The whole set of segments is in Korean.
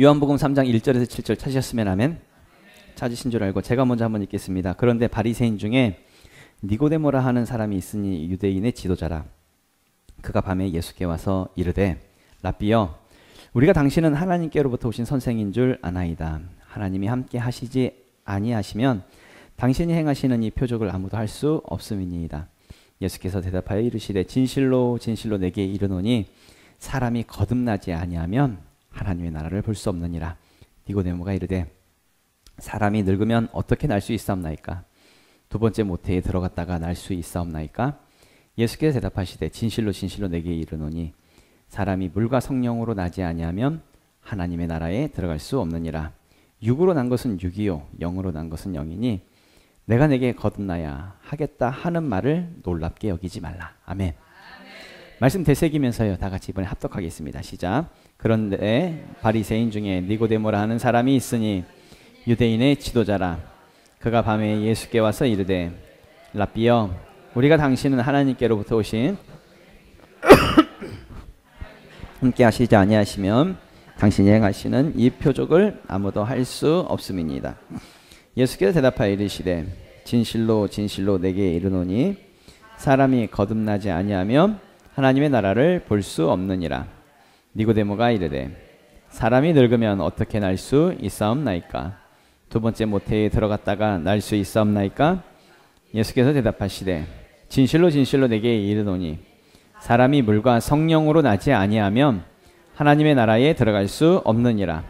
요한복음 3장 1절에서 7절 찾으셨으면 아멘. 찾으신 줄 알고 제가 먼저 한번 읽겠습니다. 그런데 바리새인 중에 니고데모라 하는 사람이 있으니 유대인의 지도자라. 그가 밤에 예수께 와서 이르되 랍비여 우리가 당신은 하나님께로부터 오신 선생인 줄 아나이다. 하나님이 함께 하시지 아니하시면 당신이 행하시는 이 표적을 아무도 할 수 없음이니이다. 예수께서 대답하여 이르시되 진실로 진실로 내게 이르노니 사람이 거듭나지 아니하면 하나님의 나라를 볼 수 없느니라. 니고데모가 이르되 사람이 늙으면 어떻게 날 수 있사옵나이까? 두 번째 모태에 들어갔다가 날 수 있사옵나이까? 예수께서 대답하시되 진실로 진실로 내게 이르노니 사람이 물과 성령으로 나지 아니하면 하나님의 나라에 들어갈 수 없느니라. 육으로 난 것은 육이요 영으로 난 것은 영이니 내가 내게 거듭나야 하겠다 하는 말을 놀랍게 여기지 말라. 아멘. 말씀 되새기면서요. 다 같이 이번에 합독하겠습니다. 시작. 그런데 바리새인 중에 니고데모라 하는 사람이 있으니 유대인의 지도자라. 그가 밤에 예수께 와서 이르되 랍비여 우리가 당신은 하나님께로부터 오신 함께 하시지 아니하시면 당신이 행하시는 이 표적을 아무도 할 수 없음이니이다. 예수께서 대답하여 이르시되 진실로 진실로 내게 이르노니 사람이 거듭나지 아니하면 하나님의 나라를 볼 수 없느니라. 니고데모가 이르되 사람이 늙으면 어떻게 날 수 있사옵나이까? 두 번째 모태에 들어갔다가 날 수 있사옵나이까? 예수께서 대답하시되 진실로 진실로 내게 이르노니 사람이 물과 성령으로 나지 아니하면 하나님의 나라에 들어갈 수 없느니라.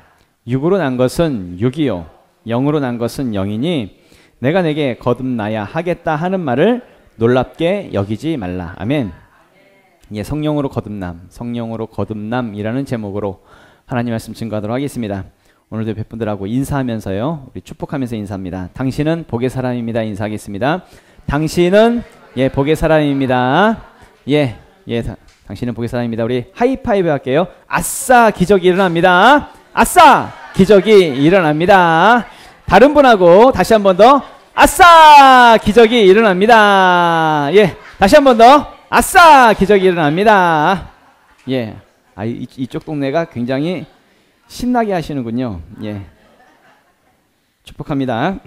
육으로 난 것은 육이요 영으로 난 것은 영이니 내가 내게 거듭나야 하겠다 하는 말을 놀랍게 여기지 말라. 아멘. 예, 성령으로 거듭남이라는 제목으로 하나님 말씀 증거하도록 하겠습니다. 오늘도 뵙분들하고 인사하면서요. 우리 축복하면서 인사합니다. 당신은 복의 사람입니다. 인사하겠습니다. 당신은 복의 사람입니다. 당신은 복의 사람입니다. 우리 하이파이브 할게요. 아싸 기적이 일어납니다. 아싸 기적이 일어납니다. 다른 분하고 다시 한 번 더 아싸 기적이 일어납니다. 다시 한 번 더 아싸 기적이 일어납니다. 이쪽 동네가 굉장히 신나게 하시는군요. 축복합니다.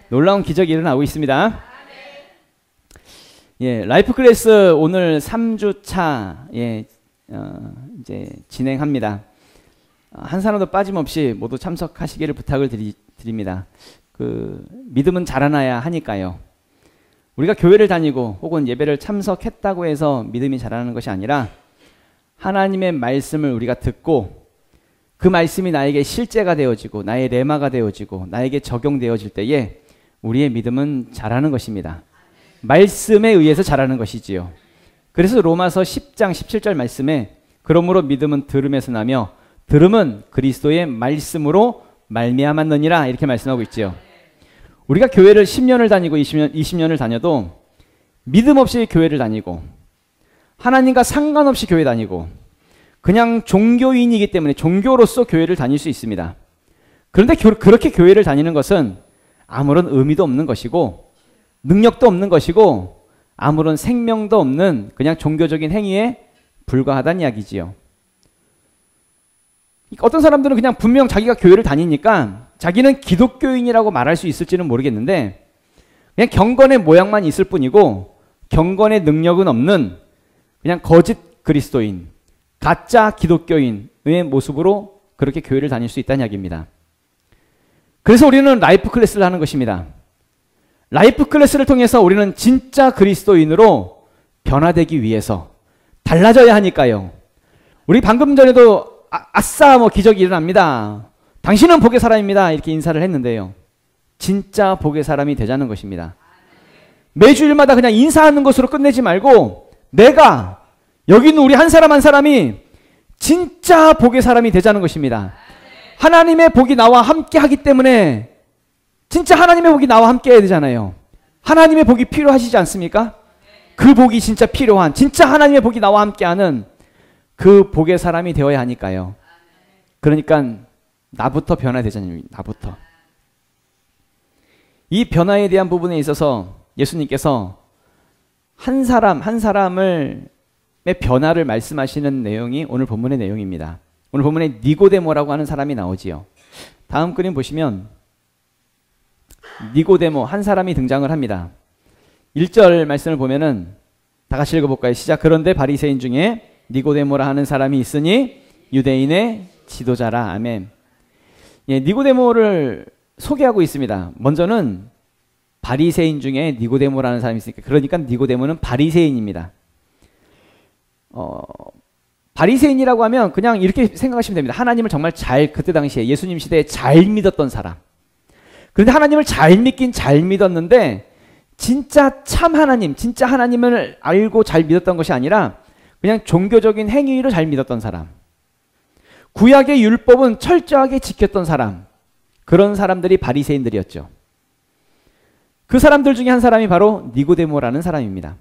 놀라운 기적이 일어나고 있습니다. 라이프 클래스 오늘 3주차 이제 진행합니다. 한 사람도 빠짐없이 모두 참석하시기를 부탁을 드립니다. 믿음은 자라나야 하니까요. 우리가 교회를 다니고 혹은 예배를 참석했다고 해서 믿음이 자라는 것이 아니라 하나님의 말씀을 우리가 듣고 그 말씀이 나에게 실제가 되어지고 나의 레마가 되어지고 나에게 적용되어질 때에 우리의 믿음은 자라는 것입니다. 말씀에 의해서 자라는 것이지요. 그래서 로마서 10장 17절 말씀에 그러므로 믿음은 들음에서 나며 들음은 그리스도의 말씀으로 말미암았느니라 이렇게 말씀하고 있지요. 우리가 교회를 10년을 다니고 20년을 다녀도 믿음 없이 교회를 다니고 하나님과 상관없이 교회 다니고 그냥 종교인이기 때문에 종교로서 교회를 다닐 수 있습니다. 그런데 그렇게 교회를 다니는 것은 아무런 의미도 없는 것이고 능력도 없는 것이고 아무런 생명도 없는 그냥 종교적인 행위에 불과하다는 이야기지요. 어떤 사람들은 그냥 분명 자기가 교회를 다니니까 자기는 기독교인이라고 말할 수 있을지는 모르겠는데 그냥 경건의 모양만 있을 뿐이고 경건의 능력은 없는 그냥 거짓 그리스도인, 가짜 기독교인의 모습으로 그렇게 교회를 다닐 수 있다는 이야기입니다. 그래서 우리는 라이프 클래스를 하는 것입니다. 라이프 클래스를 통해서 우리는 진짜 그리스도인으로 변화되기 위해서 달라져야 하니까요. 우리 방금 전에도 아싸 기적이 일어납니다. 당신은 복의 사람입니다. 이렇게 인사를 했는데요. 진짜 복의 사람이 되자는 것입니다. 매주일마다 그냥 인사하는 것으로 끝내지 말고 내가 여기 있는 우리 한 사람 한 사람이 진짜 복의 사람이 되자는 것입니다. 하나님의 복이 나와 함께 하기 때문에 진짜 하나님의 복이 나와 함께 해야 되잖아요. 하나님의 복이 필요하시지 않습니까? 그 복이 진짜 필요한 진짜 하나님의 복이 나와 함께하는 그 복의 사람이 되어야 하니까요. 그러니까 나부터 변화되잖아요. 나부터. 이 변화에 대한 부분에 있어서 예수님께서 한 사람 한 사람의 변화를 말씀하시는 내용이 오늘 본문의 내용입니다. 오늘 본문에 니고데모라고 하는 사람이 나오지요. 다음 그림 보시면 니고데모 한 사람이 등장을 합니다. 1절 말씀을 보면은 다 같이 읽어볼까요? 시작. 그런데 바리새인 중에 니고데모라 하는 사람이 있으니 유대인의 지도자라. 아멘. 예, 니고데모를 소개하고 있습니다. 먼저는 바리새인 중에 니고데모라는 사람이 있으니까 그러니까 니고데모는 바리새인입니다. 바리새인이라고 하면 그냥 이렇게 생각하시면 됩니다. 하나님을 정말 그때 당시에 예수님 시대에 잘 믿었던 사람. 그런데 하나님을 잘 믿긴 잘 믿었는데 진짜 참 하나님, 진짜 하나님을 알고 잘 믿었던 것이 아니라 그냥 종교적인 행위로 잘 믿었던 사람. 구약의 율법은 철저하게 지켰던 사람. 그런 사람들이 바리새인들이었죠. 그 사람들 중에 한 사람이 바로 니고데모라는 사람입니다.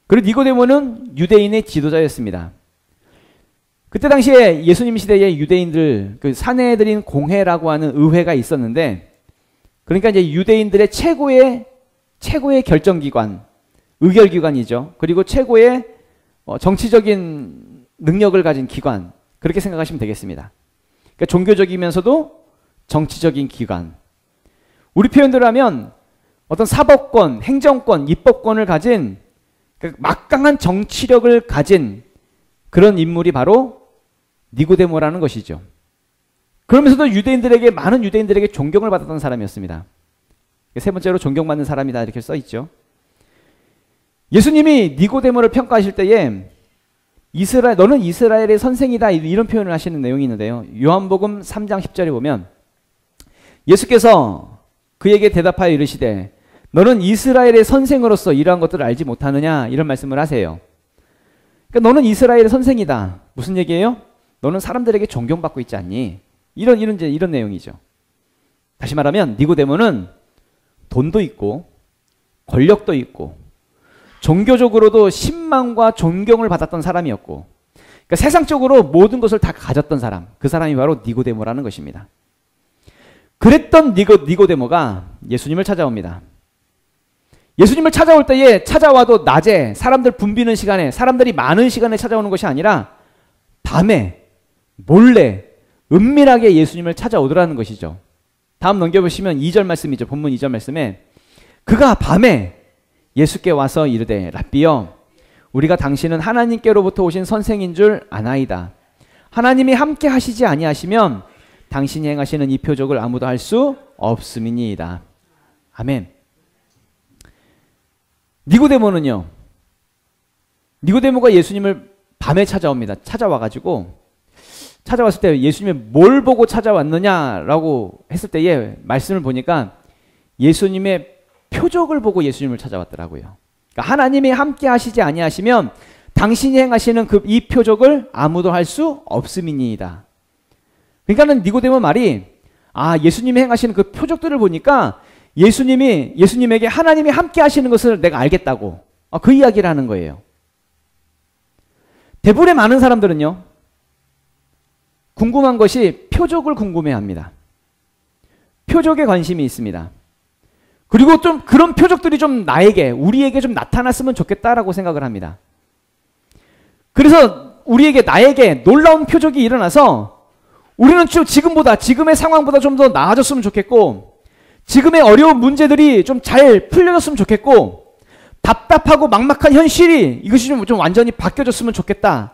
그리고 니고데모는 유대인의 지도자였습니다. 그때 당시에 예수님 시대에 유대인들, 그 사내들인 공회라고 하는 의회가 있었는데, 그러니까 이제 유대인들의 최고의 결정기관, 의결기관이죠. 그리고 최고의 정치적인 능력을 가진 기관, 그렇게 생각하시면 되겠습니다. 그러니까 종교적이면서도 정치적인 기관. 우리 표현대로 하면 어떤 사법권, 행정권, 입법권을 가진 막강한 정치력을 가진 그런 인물이 바로 니고데모라는 것이죠. 그러면서도 많은 유대인들에게 존경을 받았던 사람이었습니다. 세 번째로 존경받는 사람이다 이렇게 써 있죠. 예수님이 니고데모를 평가하실 때에 너는 이스라엘의 선생이다 이런 표현을 하시는 내용이 있는데요. 요한복음 3장 10절에 보면 예수께서 그에게 대답하여 이르시되 너는 이스라엘의 선생으로서 이러한 것들을 알지 못하느냐 이런 말씀을 하세요. 그러니까 너는 이스라엘의 선생이다. 무슨 얘기예요? 너는 사람들에게 존경받고 있지 않니? 이런 내용이죠. 다시 말하면 니고데모는 돈도 있고 권력도 있고 종교적으로도 신망과 존경을 받았던 사람이었고, 그러니까 세상적으로 모든 것을 다 가졌던 사람, 그 사람이 바로 니고데모라는 것입니다. 그랬던 니고데모가 예수님을 찾아옵니다. 예수님을 찾아올 때에 찾아와도 낮에 사람들 붐비는 시간에 사람들이 많은 시간에 찾아오는 것이 아니라 밤에 몰래 은밀하게 예수님을 찾아오더라는 것이죠. 다음 넘겨보시면 2절 말씀이죠. 본문 2절 말씀에 그가 밤에 예수께 와서 이르되 랍비여 우리가 당신은 하나님께로부터 오신 선생인 줄 아나이다. 하나님이 함께 하시지 아니하시면 당신이 행하시는 이 표적을 아무도 할 수 없음이니이다. 아멘. 니고데모는요. 니고데모가 예수님을 밤에 찾아옵니다. 찾아왔을 때 예수님이 뭘 보고 찾아왔느냐라고 했을 때에 말씀을 보니까 예수님의 표적을 보고 예수님을 찾아왔더라고요. 그러니까 하나님이 함께 하시지 아니하시면 당신이 행하시는 이 표적을 아무도 할 수 없음이니이다. 그러니까는 니고데모 말이 예수님이 행하시는 그 표적들을 보니까 예수님에게 하나님이 함께 하시는 것을 내가 알겠다고 그 이야기를 하는 거예요. 대부분의 많은 사람들은요. 궁금한 것이 표적을 궁금해합니다. 표적에 관심이 있습니다. 그리고 좀 그런 표적들이 좀 우리에게 좀 나타났으면 좋겠다라고 생각을 합니다. 그래서 나에게 놀라운 표적이 일어나서 우리는 지금의 상황보다 좀 더 나아졌으면 좋겠고 지금의 어려운 문제들이 좀 잘 풀려졌으면 좋겠고 답답하고 막막한 현실이 이것이 좀 완전히 바뀌어졌으면 좋겠다.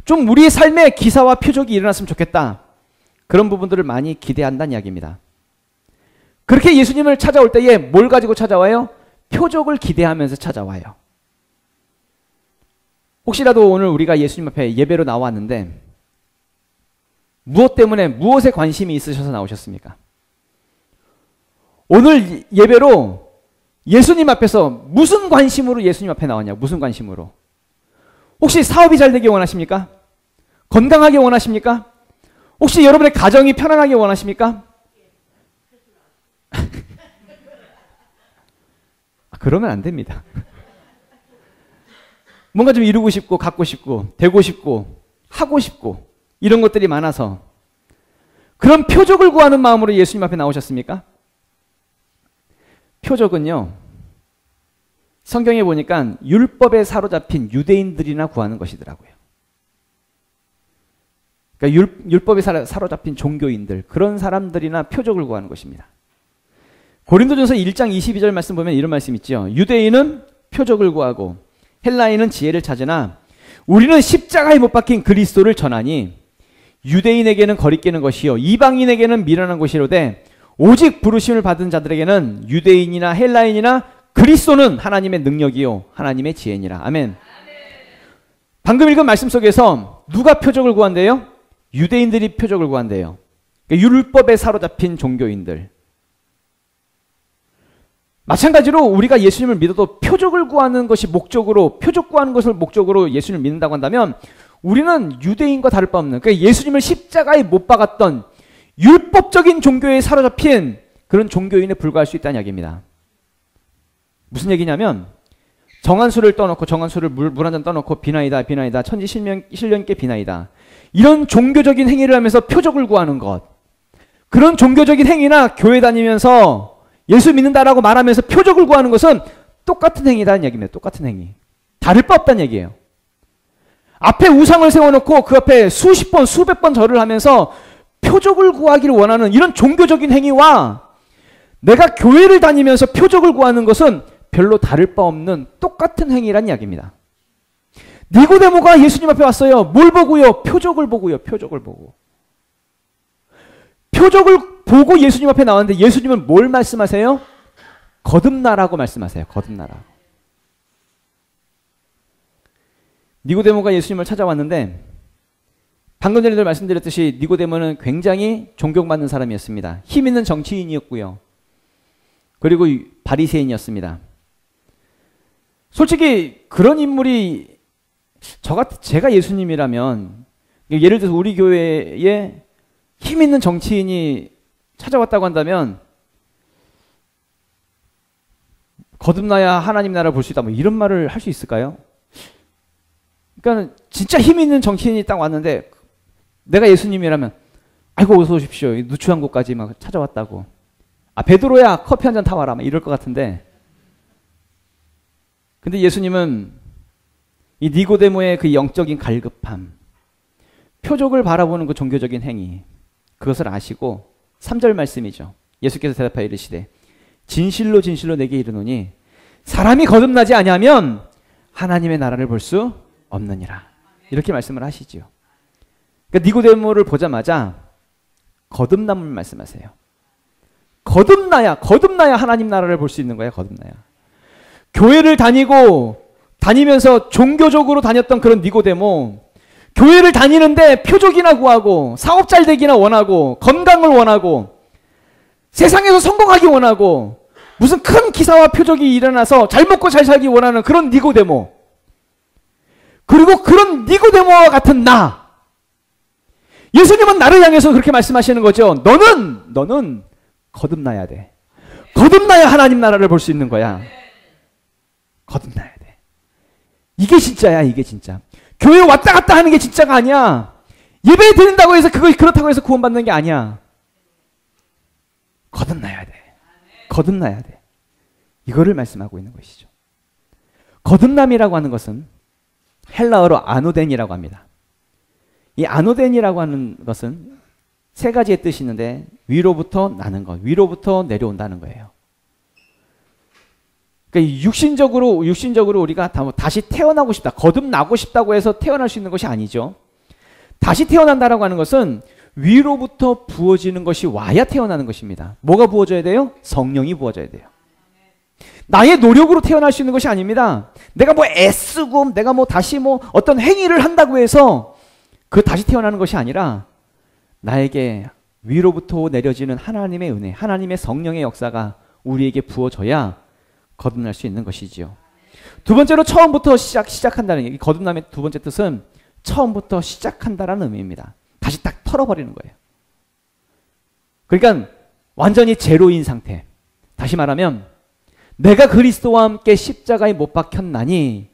좀 우리의 삶에 기사와 표적이 일어났으면 좋겠다. 그런 부분들을 많이 기대한다는 이야기입니다. 그렇게 예수님을 찾아올 때에 뭘 가지고 찾아와요? 표적을 기대하면서 찾아와요. 혹시라도 오늘 우리가 예수님 앞에 예배로 나왔는데 무엇에 관심이 있으셔서 나오셨습니까? 오늘 예배로 예수님 앞에서 무슨 관심으로 예수님 앞에 나왔냐? 무슨 관심으로? 혹시 사업이 잘 되기 원하십니까? 건강하게 원하십니까? 혹시 여러분의 가정이 편안하게 원하십니까? 그러면 안 됩니다. 뭔가 좀 이루고 싶고 갖고 싶고 되고 싶고 하고 싶고 이런 것들이 많아서 그런 표적을 구하는 마음으로 예수님 앞에 나오셨습니까? 표적은요. 성경에 보니까 율법에 사로잡힌 유대인들이나 구하는 것이더라고요. 그러니까 율법에 사로잡힌 종교인들, 그런 사람들이나 표적을 구하는 것입니다. 고린도전서 1장 22절 말씀 보면 이런 말씀 있죠. 유대인은 표적을 구하고 헬라인은 지혜를 찾으나 우리는 십자가에 못 박힌 그리스도를 전하니 유대인에게는 거리끼는 것이요 이방인에게는 미련한 것이로되 오직 부르심을 받은 자들에게는 유대인이나 헬라인이나 그리스도는 하나님의 능력이요 하나님의 지혜니라. 아멘. 방금 읽은 말씀 속에서 누가 표적을 구한대요? 유대인들이 표적을 구한대요. 그러니까 율법에 사로잡힌 종교인들. 마찬가지로 우리가 예수님을 믿어도 표적을 구하는 것이 목적으로, 표적 구하는 것을 목적으로 예수님을 믿는다고 한다면 우리는 유대인과 다를 바 없는, 그러니까 예수님을 십자가에 못 박았던 율법적인 종교에 사로잡힌 그런 종교인에 불과할 수 있다는 이야기입니다. 무슨 얘기냐면 정한수를 떠놓고, 정한수를 물 한 잔 떠놓고 비나이다 비나이다 천지 신령께 비나이다, 이런 종교적인 행위를 하면서 표적을 구하는 것, 그런 종교적인 행위나 교회 다니면서 예수 믿는다라고 말하면서 표적을 구하는 것은 똑같은 행위다는 얘기입니다. 똑같은 행위. 다를 바 없다는 얘기예요. 앞에 우상을 세워놓고 그 앞에 수십 번, 수백 번 절을 하면서 표적을 구하기를 원하는 이런 종교적인 행위와 내가 교회를 다니면서 표적을 구하는 것은 별로 다를 바 없는 똑같은 행위란 이야기입니다. 니고데모가 예수님 앞에 왔어요. 뭘 보고요? 표적을 보고요. 표적을 보고. 표적을 보고 예수님 앞에 나왔는데 예수님은 뭘 말씀하세요? 거듭나라고 말씀하세요. 거듭나라. 니고데모가 예수님을 찾아왔는데 방금 전에도 말씀드렸듯이 니고데모는 굉장히 존경받는 사람이었습니다. 힘 있는 정치인이었고요. 그리고 바리새인이었습니다. 솔직히 그런 인물이 제가 예수님이라면, 예를 들어서 우리 교회에 힘 있는 정치인이 찾아왔다고 한다면 거듭나야 하나님 나라를 볼 수 있다, 뭐 이런 말을 할 수 있을까요? 그러니까 진짜 힘 있는 정치인이 딱 왔는데 내가 예수님이라면 아이고 어서 오십시오, 누추한 곳까지 막 찾아왔다고, 아 베드로야 커피 한 잔 타와라, 막 이럴 것 같은데, 근데 예수님은 이 니고데모의 그 영적인 갈급함, 표적을 바라보는 그 종교적인 행위, 그것을 아시고 3절 말씀이죠. 예수께서 대답하여 이르시되 진실로 진실로 내게 이르노니 사람이 거듭나지 아니하면 하나님의 나라를 볼 수 없느니라. 이렇게 말씀을 하시지요. 그러니까 니고데모를 보자마자 거듭남을 말씀하세요. 거듭나야 하나님 나라를 볼 수 있는 거야. 거듭나야. 교회를 다니면서 종교적으로 다녔던 그런 니고데모, 교회를 다니는데 표적이나 구하고 사업 잘 되기나 원하고 건강을 원하고 세상에서 성공하기 원하고 무슨 큰 기사와 표적이 일어나서 잘 먹고 잘 살기 원하는 그런 니고데모, 그리고 그런 니고데모와 같은 나, 예수님은 나를 향해서 그렇게 말씀하시는 거죠. 너는 거듭나야 돼. 거듭나야 하나님 나라를 볼 수 있는 거야. 거듭나야 돼. 이게 진짜야. 이게 진짜. 교회 왔다 갔다 하는 게 진짜가 아니야. 예배 드린다고 해서 그렇다고 해서 구원받는 게 아니야. 거듭나야 돼. 거듭나야 돼. 이거를 말씀하고 있는 것이죠. 거듭남이라고 하는 것은 헬라어로 아노덴이라고 합니다. 이 아노덴이라고 하는 것은 세 가지의 뜻이 있는데 위로부터 나는 것, 위로부터 내려온다는 거예요. 그러니까 육신적으로 우리가 다시 태어나고 싶다, 거듭나고 싶다고 해서 태어날 수 있는 것이 아니죠. 다시 태어난다라고 하는 것은 위로부터 부어지는 것이 와야 태어나는 것입니다. 뭐가 부어져야 돼요? 성령이 부어져야 돼요. 나의 노력으로 태어날 수 있는 것이 아닙니다. 내가 뭐 애쓰고 내가 뭐 다시 뭐 어떤 행위를 한다고 해서 그 다시 태어나는 것이 아니라 나에게 위로부터 내려지는 하나님의 은혜, 하나님의 성령의 역사가 우리에게 부어져야 거듭날 수 있는 것이지요. 두 번째로 처음부터 시작한다는 얘기. 거듭남의 두 번째 뜻은 처음부터 시작한다라는 의미입니다. 다시 딱 털어버리는 거예요. 그러니까 완전히 제로인 상태. 다시 말하면 내가 그리스도와 함께 십자가에 못 박혔나니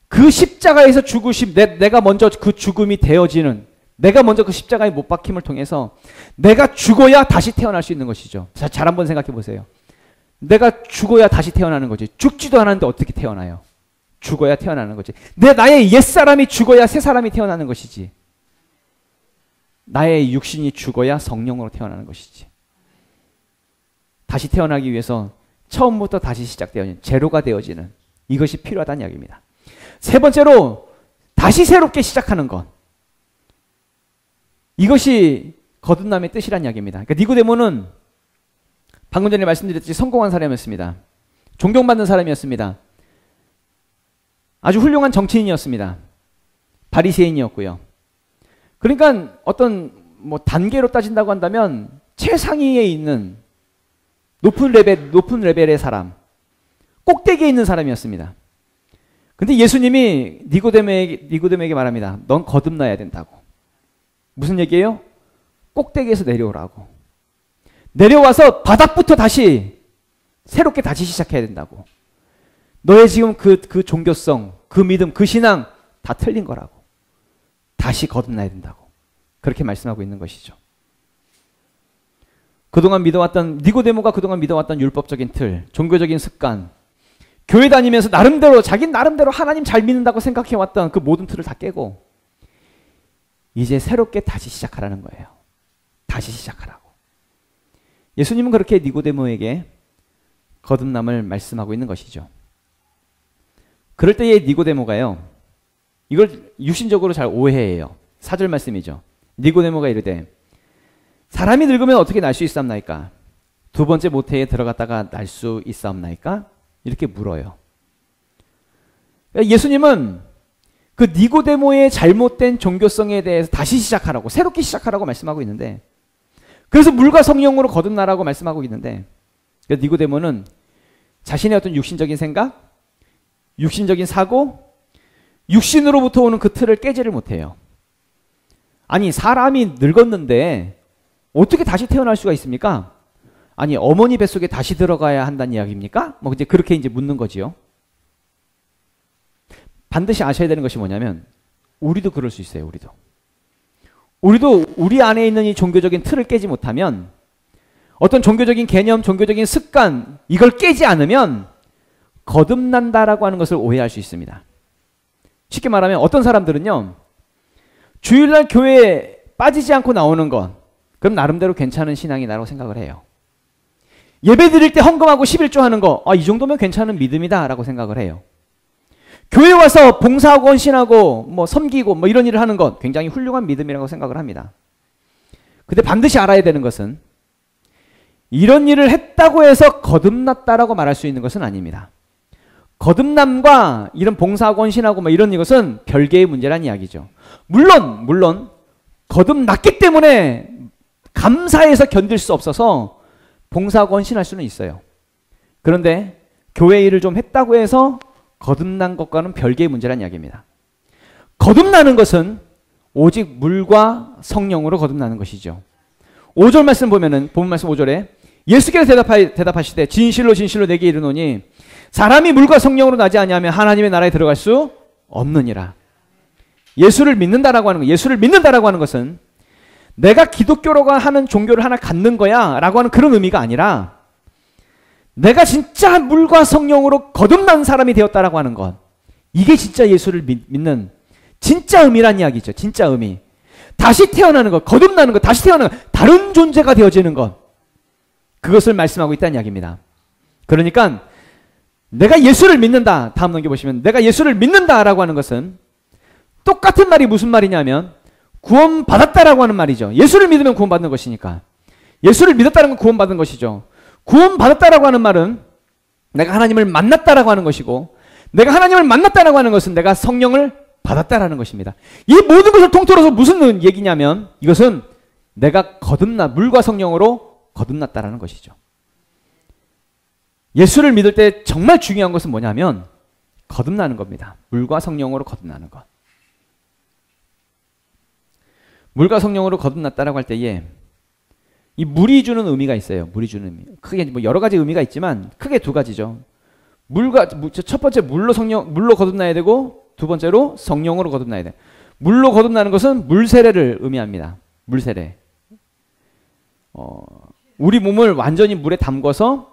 그 십자가에서 죽으심, 내가 먼저 그 죽음이 되어지는, 내가 먼저 그 십자가에 못 박힘을 통해서 내가 죽어야 다시 태어날 수 있는 것이죠. 자, 잘 한번 생각해 보세요. 내가 죽어야 다시 태어나는 거지. 죽지도 않았는데 어떻게 태어나요? 죽어야 태어나는 거지. 나의 옛사람이 죽어야 새 사람이 태어나는 것이지. 나의 육신이 죽어야 성령으로 태어나는 것이지. 다시 태어나기 위해서 처음부터 다시 시작되어지는, 제로가 되어지는 이것이 필요하다는 이야기입니다. 세 번째로 다시 새롭게 시작하는 것. 이것이 거듭남의 뜻이란 이야기입니다. 그러니까 니고데모는 방금 전에 말씀드렸듯이 성공한 사람이었습니다. 존경받는 사람이었습니다. 아주 훌륭한 정치인이었습니다. 바리새인이었고요. 그러니까 어떤 뭐 단계로 따진다고 한다면 최상위에 있는 높은 레벨의 사람, 꼭대기에 있는 사람이었습니다. 근데 예수님이 니고데모에게 말합니다. 넌 거듭나야 된다고. 무슨 얘기예요? 꼭대기에서 내려오라고. 내려와서 바닥부터 다시 새롭게 다시 시작해야 된다고. 너의 지금 그 종교성, 그 믿음, 그 신앙 다 틀린 거라고. 다시 거듭나야 된다고. 그렇게 말씀하고 있는 것이죠. 니고데모가 그동안 믿어왔던 율법적인 틀, 종교적인 습관, 교회 다니면서 자기 나름대로 하나님 잘 믿는다고 생각해왔던 그 모든 틀을 다 깨고 이제 새롭게 다시 시작하라는 거예요. 다시 시작하라고. 예수님은 그렇게 니고데모에게 거듭남을 말씀하고 있는 것이죠. 그럴 때에 니고데모가요, 이걸 육신적으로 잘 오해해요. 4절 말씀이죠. 니고데모가 이르되 사람이 늙으면 어떻게 날 수 있사옵나이까? 두 번째 모태에 들어갔다가 날 수 있사옵나이까? 이렇게 물어요. 예수님은 그 니고데모의 잘못된 종교성에 대해서 다시 시작하라고, 새롭게 시작하라고 말씀하고 있는데, 그래서 물과 성령으로 거듭나라고 말씀하고 있는데, 니고데모는 자신의 어떤 육신적인 생각, 육신적인 사고, 육신으로부터 오는 그 틀을 깨지를 못해요. 아니, 사람이 늙었는데 어떻게 다시 태어날 수가 있습니까? 아니, 어머니 뱃속에 다시 들어가야 한다는 이야기입니까? 뭐 이제 그렇게 이제 묻는 거지요. 반드시 아셔야 되는 것이 뭐냐면, 우리도 그럴 수 있어요. 우리도 우리 안에 있는 이 종교적인 틀을 깨지 못하면, 어떤 종교적인 개념, 종교적인 습관, 이걸 깨지 않으면 거듭난다라고 하는 것을 오해할 수 있습니다. 쉽게 말하면 어떤 사람들은요, 주일날 교회에 빠지지 않고 나오는 것, 그럼 나름대로 괜찮은 신앙이라고 생각을 해요. 예배 드릴 때 헌금하고 11조 하는 거, 이 정도면 괜찮은 믿음이다 라고 생각을 해요. 교회 와서 봉사하고 헌신하고 뭐 섬기고 뭐 이런 일을 하는 것, 굉장히 훌륭한 믿음이라고 생각을 합니다. 근데 반드시 알아야 되는 것은, 이런 일을 했다고 해서 거듭났다라고 말할 수 있는 것은 아닙니다. 거듭남과 이런 봉사하고 헌신하고 뭐 이런 이것은 별개의 문제란 이야기죠. 물론 거듭났기 때문에 감사해서 견딜 수 없어서 봉사하고 헌신할 수는 있어요. 그런데 교회 일을 좀 했다고 해서 거듭난 것과는 별개의 문제란 이야기입니다. 거듭나는 것은 오직 물과 성령으로 거듭나는 것이죠. 5절 말씀 보면은, 본 말씀 5절에 예수께서 대답하시되 진실로 진실로 내게 이르노니 사람이 물과 성령으로 나지 아니하면 하나님의 나라에 들어갈 수 없느니라. 예수를 믿는다라고 하는 것은 내가 기독교라고 하는 종교를 하나 갖는 거야 라고 하는 그런 의미가 아니라, 내가 진짜 물과 성령으로 거듭난 사람이 되었다라고 하는 것, 이게 진짜 예수를 믿는 진짜 의미란 이야기죠. 진짜 의미. 다시 태어나는 것, 거듭나는 것, 다시 태어나는 것, 다른 존재가 되어지는 것, 그것을 말씀하고 있다는 이야기입니다. 그러니까 내가 예수를 믿는다, 다음 넘겨보시면, 내가 예수를 믿는다라고 하는 것은 똑같은 말이 무슨 말이냐면 구원받았다라고 하는 말이죠. 예수를 믿으면 구원받는 것이니까. 예수를 믿었다는 건 구원받은 것이죠. 구원받았다라고 하는 말은 내가 하나님을 만났다라고 하는 것이고, 내가 하나님을 만났다라고 하는 것은 내가 성령을 받았다라는 것입니다. 이 모든 것을 통틀어서 무슨 얘기냐면, 이것은 내가 물과 성령으로 거듭났다라는 것이죠. 예수를 믿을 때 정말 중요한 것은 뭐냐면 거듭나는 겁니다. 물과 성령으로 거듭나는 것. 물과 성령으로 거듭났다라고 할 때에 이 물이 주는 의미가 있어요. 물이 주는 의미. 크게 뭐 여러 가지 의미가 있지만 크게 두 가지죠. 첫 번째 물로 거듭나야 되고, 두 번째로 성령으로 거듭나야 돼. 물로 거듭나는 것은 물세례를 의미합니다. 물세례. 우리 몸을 완전히 물에 담궈서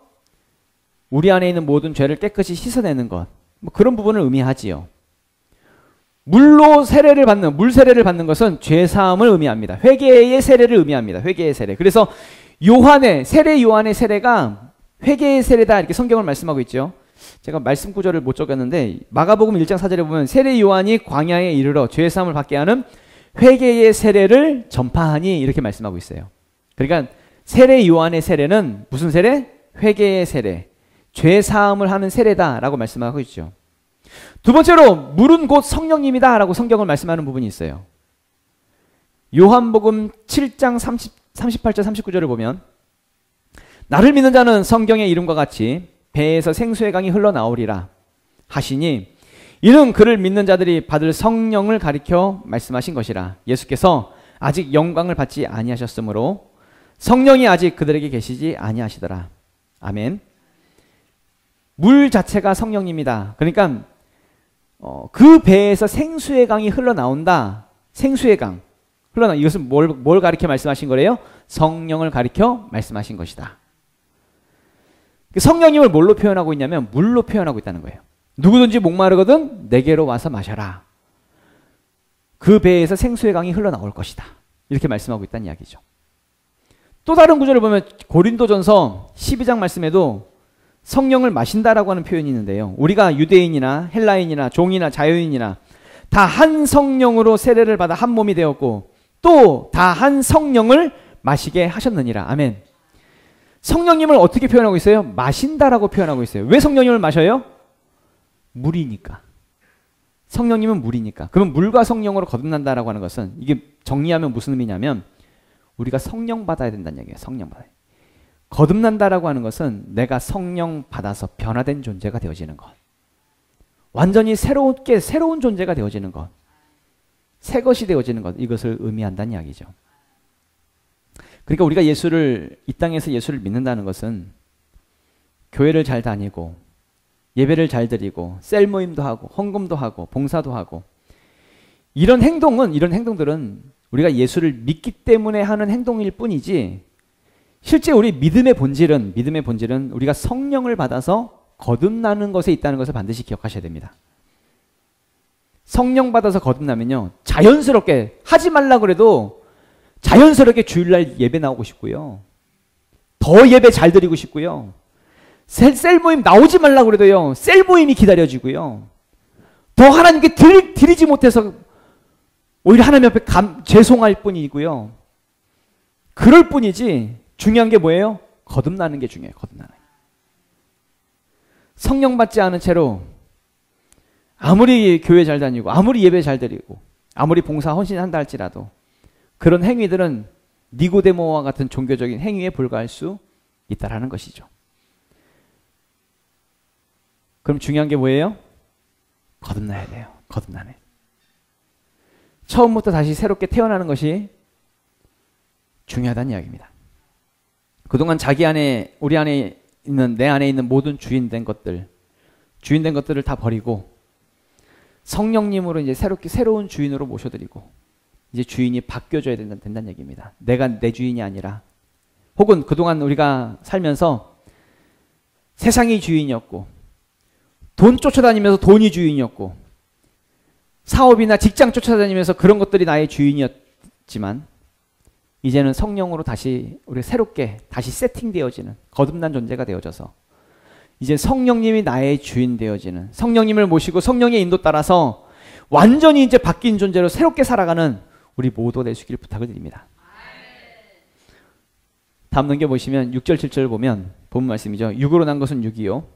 우리 안에 있는 모든 죄를 깨끗이 씻어내는 것, 뭐 그런 부분을 의미하지요. 물로 세례를 받는, 물 세례를 받는 것은 죄 사함을 의미합니다. 회개의 세례를 의미합니다. 회개의 세례. 그래서 요한의 세례가 회개의 세례다 이렇게 성경을 말씀하고 있죠. 제가 말씀 구절을 못 적었는데 마가복음 1장 4절에 보면 세례 요한이 광야에 이르러 죄 사함을 받게 하는 회개의 세례를 전파하니 이렇게 말씀하고 있어요. 그러니까 세례 요한의 세례는 무슨 세례? 회개의 세례, 죄 사함을 하는 세례다라고 말씀하고 있죠. 두 번째로 물은 곧 성령님이다 라고 성경을 말씀하는 부분이 있어요. 요한복음 7장 38절 39절을 보면 나를 믿는 자는 성경의 이름과 같이 배에서 생수의 강이 흘러나오리라 하시니 이는 그를 믿는 자들이 받을 성령을 가리켜 말씀하신 것이라. 예수께서 아직 영광을 받지 아니하셨으므로 성령이 아직 그들에게 계시지 아니하시더라. 아멘. 물 자체가 성령님이다. 그러니까 그 배에서 생수의 강이 흘러나온다. 생수의 강 흘러나. 이것은 뭘 가리켜 말씀하신 거래요? 성령을 가리켜 말씀하신 것이다. 성령님을 뭘로 표현하고 있냐면 물로 표현하고 있다는 거예요. 누구든지 목마르거든 내게로 와서 마셔라. 그 배에서 생수의 강이 흘러나올 것이다. 이렇게 말씀하고 있다는 이야기죠. 또 다른 구절을 보면 고린도전서 12장 말씀에도 성령을 마신다라고 하는 표현이 있는데요. 우리가 유대인이나 헬라인이나 종이나 자유인이나 다 한 성령으로 세례를 받아 한 몸이 되었고 또 다 한 성령을 마시게 하셨느니라. 아멘. 성령님을 어떻게 표현하고 있어요? 마신다라고 표현하고 있어요. 왜 성령님을 마셔요? 물이니까. 성령님은 물이니까. 그럼 물과 성령으로 거듭난다라고 하는 것은 이게 정리하면 무슨 의미냐면 우리가 성령 받아야 된다는 얘기예요. 성령 받아야. 거듭난다라고 하는 것은 내가 성령 받아서 변화된 존재가 되어지는 것. 완전히 새로운 존재가 되어지는 것. 새 것이 되어지는 것. 이것을 의미한다는 이야기죠. 그러니까 우리가 이 땅에서 예수를 믿는다는 것은 교회를 잘 다니고 예배를 잘 드리고 셀 모임도 하고 헌금도 하고 봉사도 하고 이런 행동들은 우리가 예수를 믿기 때문에 하는 행동일 뿐이지 실제 우리 믿음의 본질은 우리가 성령을 받아서 거듭나는 것에 있다는 것을 반드시 기억하셔야 됩니다. 성령 받아서 거듭나면요 자연스럽게 하지 말라고 그래도 자연스럽게 주일날 예배 나오고 싶고요. 더 예배 잘 드리고 싶고요. 셀 모임 나오지 말라고 그래도요. 셀 모임이 기다려지고요. 더 하나님께 드리지 못해서 오히려 하나님 앞에 죄송할 뿐이고요. 그럴 뿐이지 중요한 게 뭐예요? 거듭나는 게 중요해요. 거듭나는 게. 성령 받지 않은 채로 아무리 교회 잘 다니고 아무리 예배 잘 드리고 아무리 봉사 헌신한다 할지라도 그런 행위들은 니고데모와 같은 종교적인 행위에 불과할 수 있다라는 것이죠. 그럼 중요한 게 뭐예요? 거듭나야 돼요. 거듭나네. 처음부터 다시 새롭게 태어나는 것이 중요하다는 이야기입니다. 그동안 우리 안에 있는, 내 안에 있는 모든 주인된 것들을 다 버리고 성령님으로 이제 새로운 주인으로 모셔드리고 이제 주인이 바뀌어줘야 된다는 얘기입니다. 내가 내 주인이 아니라 혹은 그동안 우리가 살면서 세상이 주인이었고 돈 쫓아다니면서 돈이 주인이었고 사업이나 직장 쫓아다니면서 그런 것들이 나의 주인이었지만 이제는 성령으로 다시 우리가 새롭게 다시 세팅되어지는 거듭난 존재가 되어져서 이제 성령님이 나의 주인 되어지는 성령님을 모시고 성령의 인도 따라서 완전히 이제 바뀐 존재로 새롭게 살아가는 우리 모두 되시길 부탁을 드립니다. 다음 넘겨보시면 6절 7절 보면 본 말씀이죠. 육으로 난 것은 육이요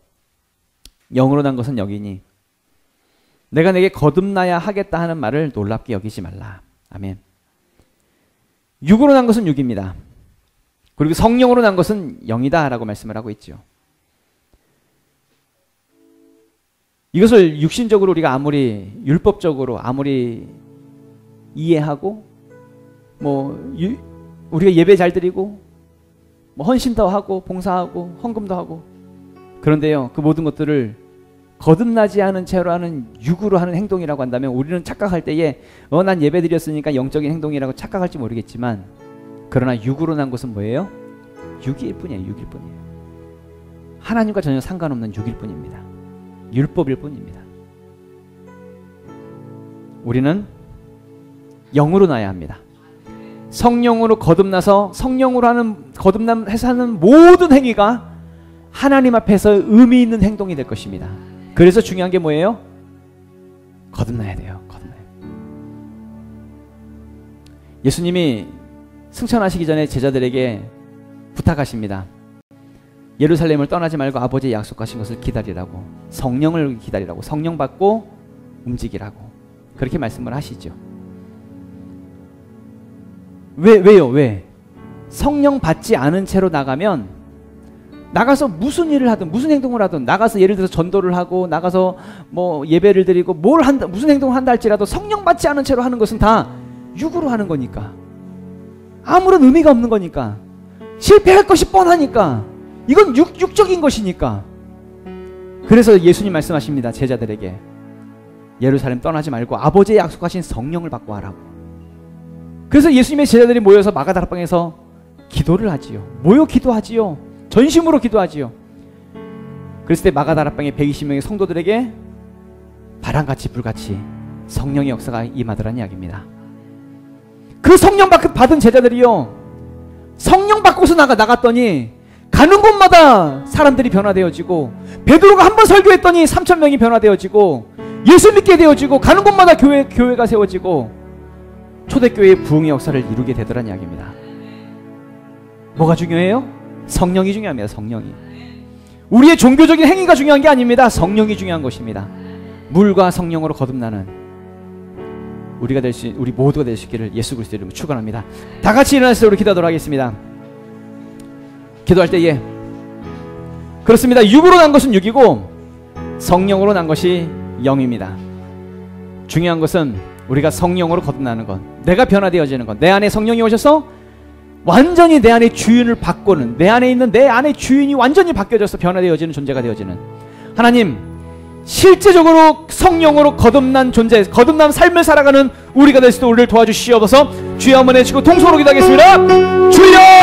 영으로 난 것은 영이니 내가 내게 거듭나야 하겠다 하는 말을 놀랍게 여기지 말라. 아멘. 육으로 난 것은 육입니다. 그리고 성령으로 난 것은 영이다 라고 말씀을 하고 있죠. 이것을 육신적으로 우리가 아무리 율법적으로 아무리 이해하고 우리가 예배 잘 드리고 헌신도 하고 봉사하고 헌금도 하고 그런데요 그 모든 것들을 거듭나지 않은 채로 하는 육으로 하는 행동이라고 한다면 우리는 착각할 때에 난 예배 드렸으니까 영적인 행동이라고 착각할지 모르겠지만 그러나 육으로 난 것은 뭐예요? 육일 뿐이에요. 육일 뿐이에요. 하나님과 전혀 상관없는 육일 뿐입니다. 율법일 뿐입니다. 우리는 영으로 나야 합니다. 성령으로 거듭나서 성령으로 하는 거듭남해서 하는 모든 행위가 하나님 앞에서 의미 있는 행동이 될 것입니다. 그래서 중요한 게 뭐예요? 거듭나야 돼요. 거듭나야 돼요. 예수님이 승천하시기 전에 제자들에게 부탁하십니다. 예루살렘을 떠나지 말고 아버지의 약속하신 것을 기다리라고, 성령을 기다리라고, 성령 받고 움직이라고 그렇게 말씀을 하시죠. 왜요? 왜? 성령 받지 않은 채로 나가면 나가서 무슨 일을 하든 무슨 행동을 하든 나가서 예를 들어서 전도를 하고 나가서 뭐 예배를 드리고 뭘 한다 무슨 행동을 한다 할지라도 성령 받지 않은 채로 하는 것은 다 육으로 하는 거니까 아무런 의미가 없는 거니까 실패할 것이 뻔하니까 이건 육적인 것이니까. 그래서 예수님 말씀하십니다. 제자들에게 예루살렘 떠나지 말고 아버지의 약속하신 성령을 받고 하라고. 그래서 예수님의 제자들이 모여서 마가다락방에서 기도를 하지요. 모여 기도하지요. 전심으로 기도하지요. 그랬을 때 마가다락방의 120명의 성도들에게 바람같이 불같이 성령의 역사가 임하더란 이야기입니다. 그 성령 받은 제자들이요, 성령 받고서 나갔더니 가는 곳마다 사람들이 변화되어지고, 베드로가 한 번 설교했더니 3,000명이 변화되어지고, 예수 믿게 되어지고, 가는 곳마다 교회가 세워지고, 초대교회의 부흥의 역사를 이루게 되더란 이야기입니다. 뭐가 중요해요? 성령이 중요합니다. 성령이. 우리의 종교적인 행위가 중요한 게 아닙니다. 성령이 중요한 것입니다. 물과 성령으로 거듭나는 우리 모두가 될 수 있기를 예수 그리스도의 이름으로 축원합니다. 다 같이 일어나서 우리 기도하도록 하겠습니다. 기도할 때에 그렇습니다. 육으로 난 것은 육이고 성령으로 난 것이 영입니다. 중요한 것은 우리가 성령으로 거듭나는 것, 내가 변화되어지는 것, 내 안에 성령이 오셔서 완전히 내 안에 주인을 바꾸는, 내 안에 있는 내 안에 주인이 완전히 바뀌어져서 변화되어지는 존재가 되어지는 하나님, 실제적으로 성령으로 거듭난 존재, 거듭난 삶을 살아가는 우리가 될 수 있도록 우리를 도와주시옵소서. 주여 한번 해주시고 통성으로 기도하겠습니다. 주여!